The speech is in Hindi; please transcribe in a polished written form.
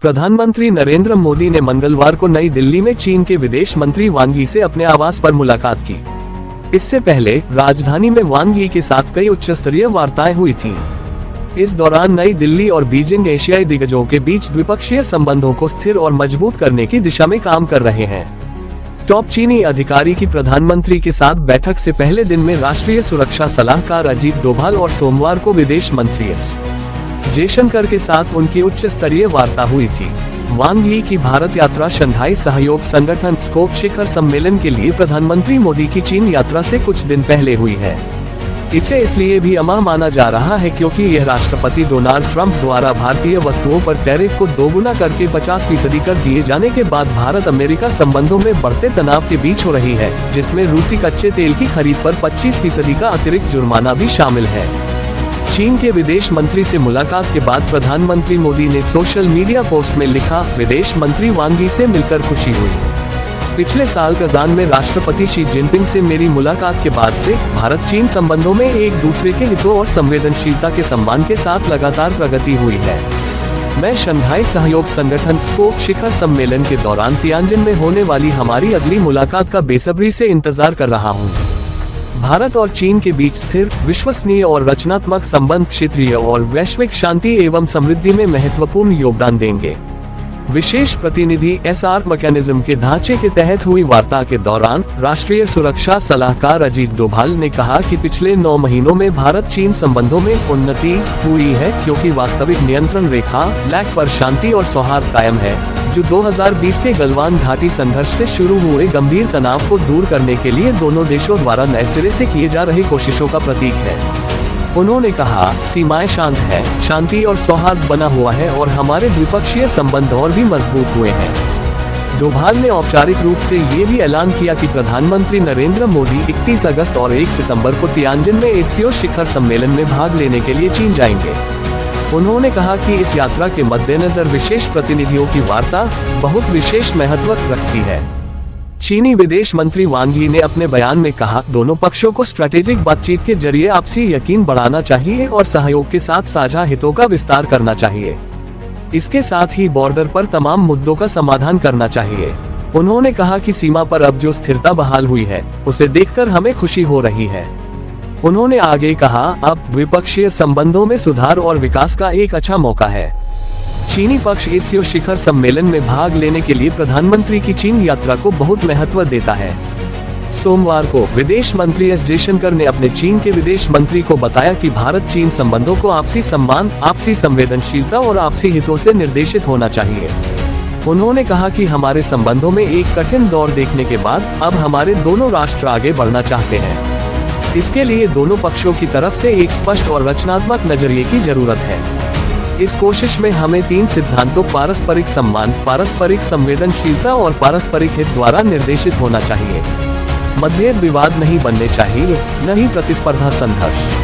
प्रधानमंत्री नरेंद्र मोदी ने मंगलवार को नई दिल्ली में चीन के विदेश मंत्री वांग यी से अपने आवास पर मुलाकात की। इससे पहले राजधानी में वांग यी के साथ कई उच्च स्तरीय वार्ताएं हुई थीं। इस दौरान नई दिल्ली और बीजिंग एशियाई दिग्गजों के बीच द्विपक्षीय संबंधों को स्थिर और मजबूत करने की दिशा में काम कर रहे हैं। टॉप चीनी अधिकारी की प्रधानमंत्री के साथ बैठक से पहले दिन में राष्ट्रीय सुरक्षा सलाहकार अजीत डोभाल और सोमवार को विदेश मंत्री एस जयशंकर के साथ उनकी उच्च स्तरीय वार्ता हुई थी। वांग यी की भारत यात्रा शंघाई सहयोग संगठन स्कोप शिखर सम्मेलन के लिए प्रधानमंत्री मोदी की चीन यात्रा से कुछ दिन पहले हुई है। इसे इसलिए भी अहम माना जा रहा है क्योंकि यह राष्ट्रपति डोनाल्ड ट्रंप द्वारा भारतीय वस्तुओं पर टैरिफ को दोगुना करके 50% कर दिए जाने के बाद भारत अमेरिका संबंधों में बढ़ते तनाव के बीच हो रही है, जिसमें रूसी कच्चे तेल की खरीद पर 25% का अतिरिक्त जुर्माना भी शामिल है। चीन के विदेश मंत्री से मुलाकात के बाद प्रधानमंत्री मोदी ने सोशल मीडिया पोस्ट में लिखा, विदेश मंत्री वांग यी से मिलकर खुशी हुई। पिछले साल कजान में राष्ट्रपति शी जिनपिंग से मेरी मुलाकात के बाद से भारत चीन संबंधों में एक दूसरे के हितों और संवेदनशीलता के सम्मान के साथ लगातार प्रगति हुई है। मैं शंघाई सहयोग संगठन स्कोप शिखर सम्मेलन के दौरान तियानजिन में होने वाली हमारी अगली मुलाकात का बेसब्री से इंतजार कर रहा हूँ। भारत और चीन के बीच स्थिर, विश्वसनीय और रचनात्मक संबंध क्षेत्रीय और वैश्विक शांति एवं समृद्धि में महत्वपूर्ण योगदान देंगे। विशेष प्रतिनिधि एसआर मैकेनिज्म के ढांचे के तहत हुई वार्ता के दौरान राष्ट्रीय सुरक्षा सलाहकार अजीत डोभाल ने कहा कि पिछले 9 महीनों में भारत चीन संबंधों में उन्नति हुई है क्योंकि वास्तविक नियंत्रण रेखा लैक पर शांति और सौहार्द कायम है, जो 2020 के गलवान घाटी संघर्ष से शुरू हुए गंभीर तनाव को दूर करने के लिए दोनों देशों द्वारा नए सिरे से किए जा रही कोशिशों का प्रतीक है। उन्होंने कहा, सीमाएं शांत है, शांति और सौहार्द बना हुआ है और हमारे द्विपक्षीय संबंध और भी मजबूत हुए हैं। डोभाल ने औपचारिक रूप से ये भी ऐलान किया कि प्रधानमंत्री नरेंद्र मोदी 31 अगस्त और 1 सितंबर को तियानजिन में एशिया शिखर सम्मेलन में भाग लेने के लिए चीन जाएंगे। उन्होंने कहा कि इस यात्रा के मद्देनजर विशेष प्रतिनिधियों की वार्ता बहुत विशेष महत्व रखती है। चीनी विदेश मंत्री वांग यी ने अपने बयान में कहा, दोनों पक्षों को स्ट्रेटेजिक बातचीत के जरिए आपसी यकीन बढ़ाना चाहिए और सहयोग के साथ साझा हितों का विस्तार करना चाहिए। इसके साथ ही बॉर्डर पर तमाम मुद्दों का समाधान करना चाहिए। उन्होंने कहा कि सीमा पर अब जो स्थिरता बहाल हुई है, उसे देखकर हमें खुशी हो रही है। उन्होंने आगे कहा, अब द्विपक्षीय संबंधों में सुधार और विकास का एक अच्छा मौका है। चीनी पक्ष एशिया शिखर सम्मेलन में भाग लेने के लिए प्रधानमंत्री की चीन यात्रा को बहुत महत्व देता है। सोमवार को विदेश मंत्री एस जयशंकर ने अपने चीन के विदेश मंत्री को बताया कि भारत चीन संबंधों को आपसी सम्मान, आपसी संवेदनशीलता और आपसी हितों से निर्देशित होना चाहिए। उन्होंने कहा कि हमारे संबंधों में एक कठिन दौर देखने के बाद अब हमारे दोनों राष्ट्र आगे बढ़ना चाहते हैं। इसके लिए दोनों पक्षों की तरफ से एक स्पष्ट और रचनात्मक नजरिए की जरूरत है। इस कोशिश में हमें 3 सिद्धांतों पारस्परिक सम्मान, पारस्परिक संवेदनशीलता और पारस्परिक हित द्वारा निर्देशित होना चाहिए। मतभेद विवाद नहीं बनने चाहिए, न ही प्रतिस्पर्धा संघर्ष।